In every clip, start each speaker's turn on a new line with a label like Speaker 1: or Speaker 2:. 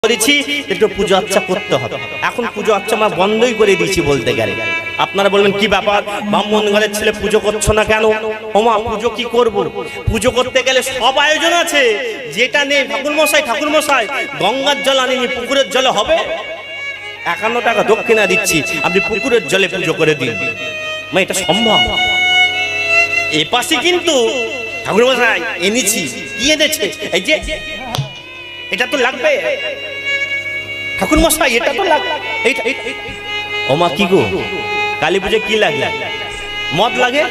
Speaker 1: করেছি একটু পুজো আচ্ছা করতে হবে। এখন পুজো আচ্ছা আমরা বন্ধই করে দিয়েছি বলতে গেলে। আপনারা বলবেন কি ব্যাপার, ব্রাহ্মণ ঘরের ছেলে পুজো করছো না কেন? ওমা পুজো কি করব, পুজো করতে গেলে সব আয়োজন আছে, যেটা নেই ঠাকুর মশাই গঙ্গার জল আনিনি, পুকুরের জলে হবে? 51 টাকা দক্ষিণা দিচ্ছি, আপনি পুকুরের জলে পুজো করে দিন। মানে এটা সম্ভব? এ পাশে কিন্তু ঠাকুর মশাই এনেছি, কি এনেছে? এই যে এটা তো লাগবে ঠাকুর মশাই, এটা তো লাগবে। ওমা কি গো, কালী পুজো কি লাগে? মদ লাগে?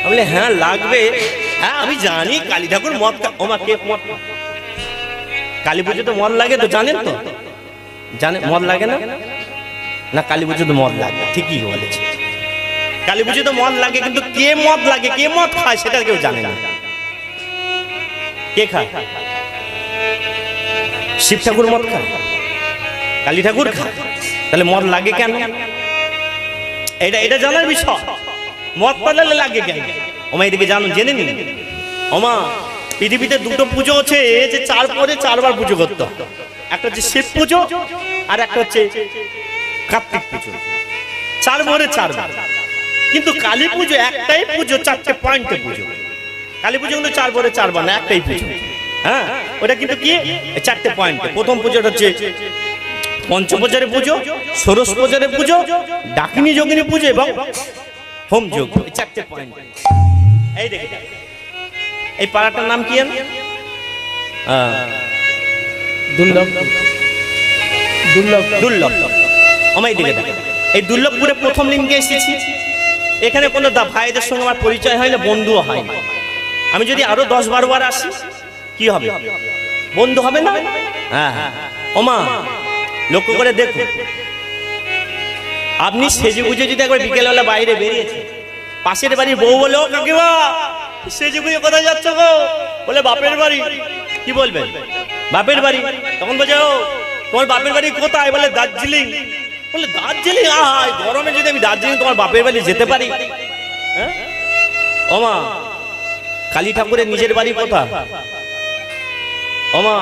Speaker 1: বলে হ্যাঁ লাগবে। হ্যাঁ আমি জানি কালী ঠাকুর মদ। ওমা কে মদ? কালী পুজো তো মদ লাগে তো জানেন তো? জানেন মদ লাগে না? না কালী পুজো তো মদ লাগে, ঠিকই বলেছে। কালী পুজো তো মদ লাগে, কিন্তু কে মদ লাগে, কে মদ খায় সেটা কেউ জানে না। কে খায়? শিব ঠাকুর মদ খায়, কালী ঠাকুর খায়, তাহলে মদ লাগে কেন? এটা জানার বিষয়। মদ পালালে লাগে কেন? ওমা এদিকে জানো, জেনে নিন। ওমা পৃথিবীতে দুটো পুজো আছে যে 4 পরে 4 বার পুজো করতে হয়। একটা হচ্ছে শিব পুজো আর একটা হচ্ছে কার্তিক পুজো। 4 পরে 4 বার। কিন্তু কালী পুজো একটাই পুজো, 4টে পয়েন্টে পুজো। কালী পুজো কিন্তু 4 পরে 4 বার না, একটাই পুজো। হ্যাঁ ওটা কিন্তু কি 4টে পয়েন্টে। প্রথম পুজোটা হচ্ছে পঞ্চপ্রচারের পুজো, ষোড়শ প্রচারের পুজো, ডাকিনী যোগিনী পুজো এবং হোম যোগ। 4টে পয়েন্ট। এই দেখে এই পাড়াটার নাম কি? দুর্লভ। আমার এই দিকে এই দুর্লভপুরে প্রথম লিঙ্গে এসেছি। এখানে কোনো ভাইদের সঙ্গে আমার পরিচয় হয় না, বন্ধুও হয় না। আমি যদি আরো 10-12 বার আসি কি হবে? বন্ধু হবে না? হ্যাঁ হ্যাঁ। ওমা লক্ষ্য করে দেখুন, আপনি সেজে গুজে যদি একবার বিকেলবেলা বাইরে বেরিয়েছে, পাশের বাড়ির বউ বলে ও কাকিমা সেজে গুজে কোথায় যাচ্ছ গো? বলে বাপের বাড়ি। কি বলবেন? বাপের বাড়ি। তখন বলছে ও তোমার বাপের বাড়ি কোথায়? বলে দার্জিলিং। বলে দার্জিলিং? আয় গরমে যদি আমি দার্জিলিং তোমার বাপের বাড়ি যেতে পারি? হ্যাঁ ওমা কালী ঠাকুরের নিজের বাড়ি কোথায়? ওমা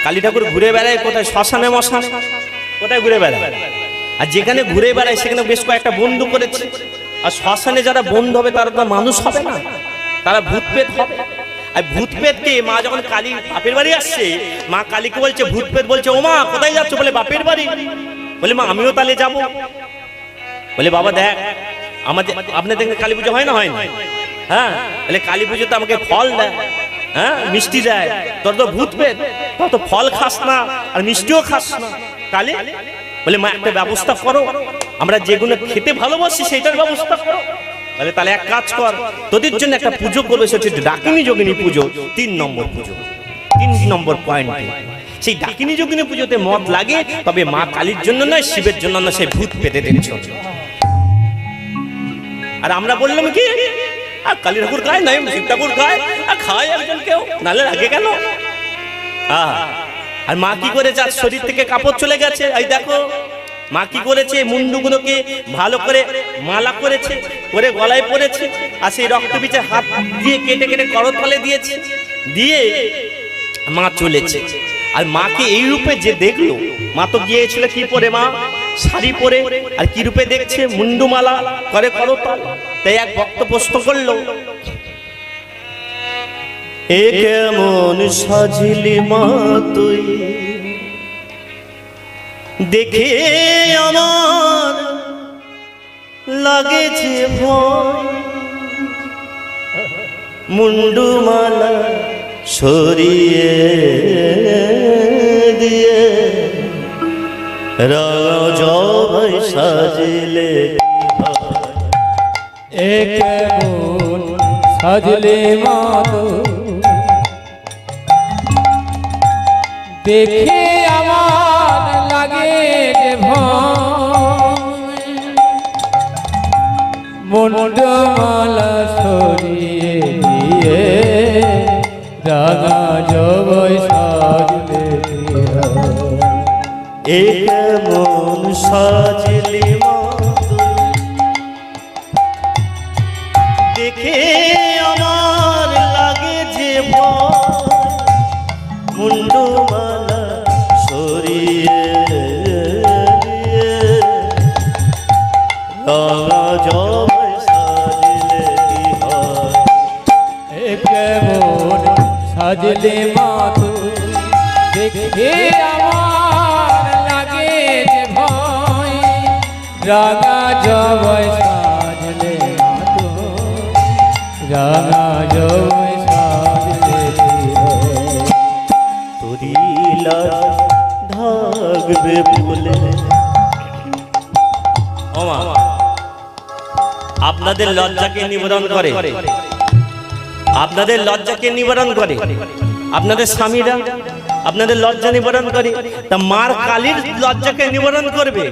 Speaker 1: কালী ঠাকুর ঘুরে বেড়ায় কোথায়? শ্মশানে মশানে কোথায় ঘুরে বেড়ায়? আর যেখানে ঘুরে বেড়ায় সেখানে বেশ কয়েকটা বন্ধু করেছে। আর শ্মশানে যারা বন্ধু হবে তারা তো মানুষ হবে না, তারা ভূত পেত হবে। আর ভূত পেতকে মা যখন কালী বাপের বাড়ি আসছে, মা কালীকে বলছে, ভূত পেত বলছে ও মা কোথায় যাচ্ছ? বলে বাপের বাড়ি। বলে মা আমিও তাহলে যাবো। বলে বাবা দেখ আমাদের আপনাদের কালী পুজো হয় না? হয় না? হ্যাঁ বলে কালী পুজোতে আমাকে ফল দেয়, হ্যাঁ মিষ্টি দেয়। তোর তো ভূত পেত, তোর তো ফল খাস না আর মিষ্টিও খাস না। তাহলে বলে মা একটা ব্যবস্থা করো, আমরা যেগুলো খেতে ভালোবাসি সেইটার ব্যবস্থা করো। বলে তাহলে এক কাজ কর, তোদের জন্য একটা পুজো করবে, সেটা হচ্ছে ডাকিনী যোগিনী পুজো। 3 নম্বর পুজো, 3 নম্বর পয়েন্ট। সেই ডাকিনী যোগিনী পুজোতে মদ লাগে, তবে মা কালীর জন্য নয়, শিবের জন্য নয়, সেই ভূত পেতেদের জন্য। আর আমরা বললাম কি আর কালী ঠাকুর খায় নয়, শিব ঠাকুর খায়, আর খায় একজন কেউ, নালে লাগে কেন? আর মা কি করেছে? আজ শরীর থেকে কাপড় চলে গেছে। এই দেখো মা কি করেছে, মুন্ডুগুলোকে ভালো করে মালা করেছে, করে গলায় পরেছে, আর সেই রক্ত বিচে হাত দিয়ে কেটে কেটে করতলে দিয়েছে, দিয়ে মা চলেছে। আর মাকে এই রূপে যে দেখলো, মা তো গিয়েছিল কি পরে? মা শাড়ি পরে। আর কি রূপে দেখছে? মুন্ডুমালা করে করতল। তাই এক ভক্ত প্রশ্ন করলো, এ কেমন সাজিলি মা তুই, দেখে আমার লাগেছে ভয়, মুন্ডুমালা সরিয়ে দিয়ে রাজভাই সাজিলে।
Speaker 2: এ কেমন সাজলে মা দেখে আমার লাগে যে ভয়, মুন্ডমালা সরিয়ে দিয়ে রাঙা জবাই সাজলে।
Speaker 1: এ কেমন সাজলি মা দেখে আমার লাগে যে ভয়, মুন্ডমালা
Speaker 2: সাজলে মাতো দেখে আমার লাগে যে ভয় রাঙা জবই সাজলে মাতো রাঙা জবই সাজলে
Speaker 1: তোরি লাজ ঢাকবে বলে। ওমা আপনাদের লজ্জাকে নিবারণ করে, আপনাদের লজ্জাকে নিবারণ করে, আপনাদের স্বামীরা আপনাদের লজ্জা নিবারণ করে, তা মার কালীর লজ্জাকে নিবারণ করবে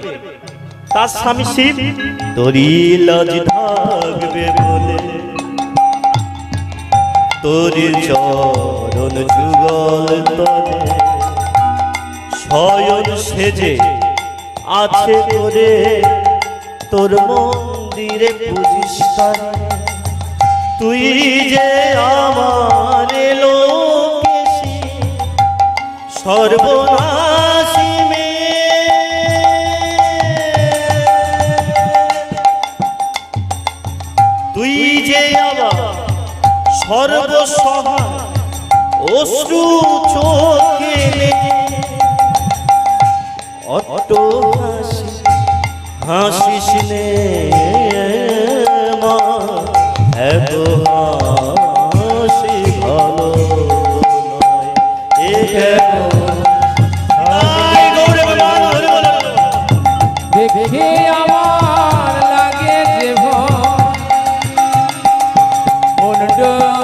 Speaker 1: তার স্বামী শিব। তোরি লজ থাকবে বলে তোরি চরণ যুগল তলে শয়ন সেজে আছে করে তোর মন্দিরে পুজিস তারে। তুই যে আমার লোকেশী সর্বনাশী মেয়ে, তুই যে আমার সর্বসহায় অশ্রু চোখে অট্ট হাসি হাসিস নে মা, এত হাসি ভালো নয়। এ কেমন তাই গৌরে ভগবান হরি বল।
Speaker 2: দেখে আমার লাগে যে মুন্ড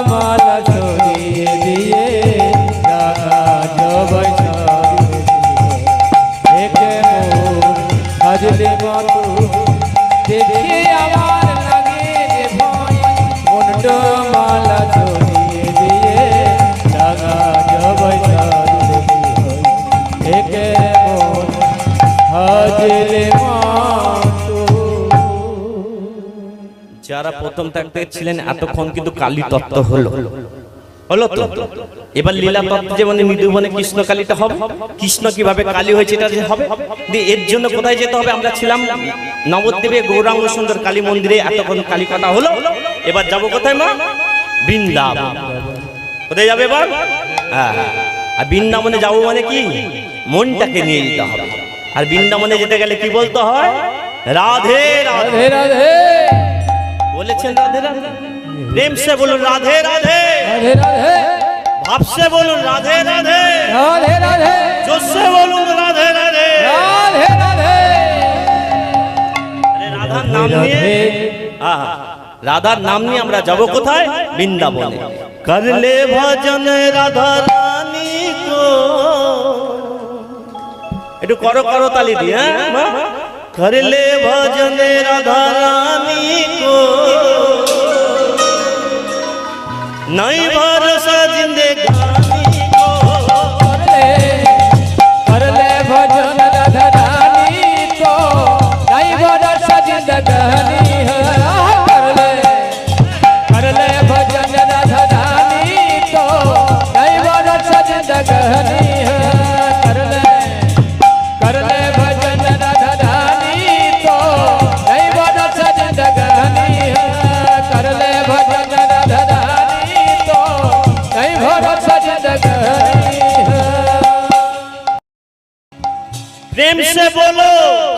Speaker 2: মালা ছড়িয়ে দিয়ে রাঙা জবই সাজলে মাতো দেখে আমার লাগে যে মুন্ড মালা ছড়িয়ে দিয়ে রাঙা জবই সাজলে মাতো।
Speaker 1: যারা প্রথম থাকতে ছিলেন এতক্ষণ কিন্তু কালী তত্ত্ব হলো হলো তো। এবার লীলা তত্ত্ব যেমন মৃদুবনে কৃষ্ণ কালীটা হবে, কৃষ্ণ কিভাবে কালী হয়েছে এটা যে হবে। এর জন্য কোথায় যেতে হবে? আমরা ছিলাম নবদ্বীপে গৌরাঙ্গ সুন্দর কালী মন্দিরে, এতক্ষণ কালী কথা হলো। এবার যাব কোথায় মা? বৃন্দাবন। কোথায় যাবে এবার? হ্যাঁ, আর বৃন্দাবনে যাবো মানে কি? মনটাকে নিয়ে যেতে হবে। আর বৃন্দাবনে যেতে গেলে কি বলতে হয়? রাধে রাধে
Speaker 2: রাধে
Speaker 1: বলেছেন, রাধে রাধে। प्रेम से बोलूं राधे राधे,
Speaker 2: राधे राधे
Speaker 1: भाव से बोलूं राधे राधे,
Speaker 2: राधे राधे
Speaker 1: जोश से बोलूं राधे राधे,
Speaker 2: राधे राधे।
Speaker 1: अरे राधा नाम নিয়ে রাধার নাম নিয়ে আমরা যাব কোথায়? বৃন্দাবনে। করলে ভজন রাধা রানী কো, একটু করো করো তালি দিয়ে। হ্যাঁ, করলে ভজন রাধা রানী কো, नहीं भरोसा जिंदगानी को।
Speaker 2: कर ले भजन राधा रानी को, नहीं भरोसा जिंदगानी है। कर ले भजन राधा रानी को, नहीं भरोसा जिंदगानी है। कर ले भजन राधा रानी को, नहीं भरोसा जिंदगानी है। कर ले भजन राधा रानी तो नहीं भरोसा जिंदगानी है।
Speaker 1: प्रेम से बोलो,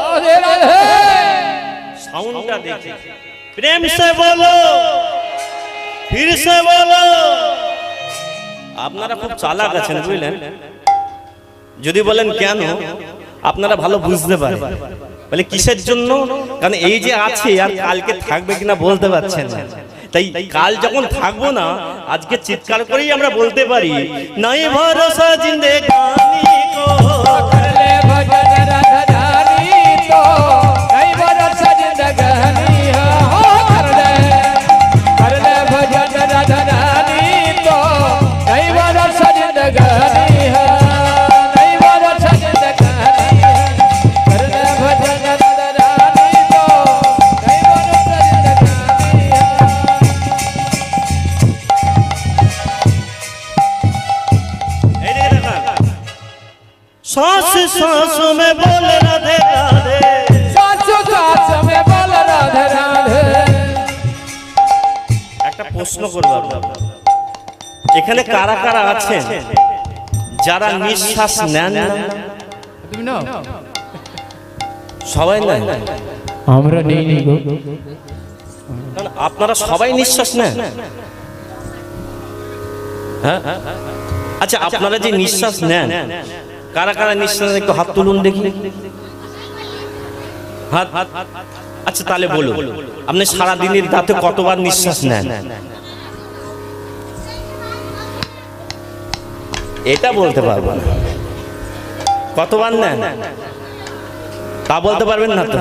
Speaker 2: राधे राधे
Speaker 1: साउंडটা देखिए। प्रेम से बोलो, फिर से बोलो। আপনারা খুব চালাক আছেন বুঝলেন। যদি বলেন কেন, আপনারা ভালো বুঝতে পারেন। বলে কিসের জন্য? কারণ এই যে আছে আর কালকে থাকবে কিনা বলতে পারছেন না। তাই কাল যখন থাকবো না, আজকে চিৎকার করেই আমরা বলতে পারি, নাই ভরসা জিন্দেগানি কো।
Speaker 2: कर ले भजन राधा रानी तो नहीं भरोसा जिंदगानी है। कर ले भजन राधा रानी तो नहीं भरोसा जिंदगानी है। नहीं भरोसा जिंदगानी है। कर ले भजन राधा रानी तो नहीं भरोसा जिंदगानी है।
Speaker 1: এই দেখে দেখা। सांस सांस में बोल राधे राधे,
Speaker 2: सासु सास में बोल राधे राधे।
Speaker 1: একটা প্রশ্ন করব আপনাদের। এখানে কারা কারা আছেন যারা নিঃশ্বাস নেন না?
Speaker 2: তুমি নাও।
Speaker 1: সবাই নেন।
Speaker 2: আমরা নেই নি গো।
Speaker 1: আপনারা সবাই নিঃশ্বাস নেন? হ্যাঁ, আচ্ছা আপনারা যে নিঃশ্বাস নেন, কারা কারা নিঃশ্বাস নেন একটু হাত তুলুন দেখি। হাত। আচ্ছা তাহলে বলুন, আপনি সারা দিনের রাতে কতবার নিঃশ্বাস নেন? এটা বলতে পারবেন না। কতবার নেন তা বলতে পারবেন না তো?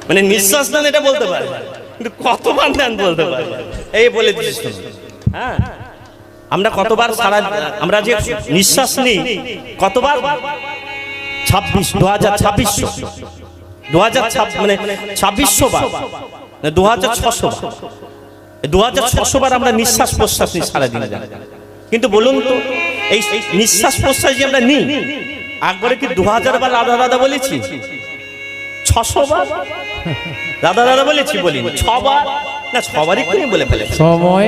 Speaker 1: মানে নিঃশ্বাস নেন এটা বলতে পারবেন, কিন্তু কতবার নেন বলতে পারবেন। এই বলে দিচ্ছি শুনুন। হ্যাঁ, আমরা কতবার সারা আমরা যে নিঃশ্বাস নিই কতবার? 26, 2026 মানে 2600 বার, 2600 বার, 2600 বার আমরা নিঃশ্বাস প্রশ্বাস নিই সারাদিনে। কিন্তু বলুন তো, এই নিঃশ্বাস প্রশ্বাস যে আমরা নিই, একবারে কি 2000 বার রাধা রাধা বলেছি? 600 বার রাধা রাধা বলেছি? বলি 6 বার না, 6 বারই করে বলে ফেলে।
Speaker 2: সময়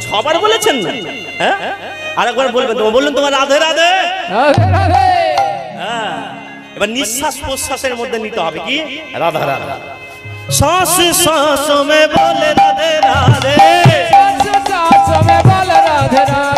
Speaker 1: 6 বার বলেছেন না? হ্যাঁ, আরেকবার বলবেন তো, বলুন তোমার রাধে রাধে।
Speaker 2: রাধে রাধে।
Speaker 1: হ্যাঁ, এবার নিঃশ্বাস প্রশ্বাসের মধ্যে নিতে হবে কি? রাধা রাধা। শ্বাস শ্বাস মে বলে রাধে রাধে,
Speaker 2: सांस सांस में बोल राधे राधे।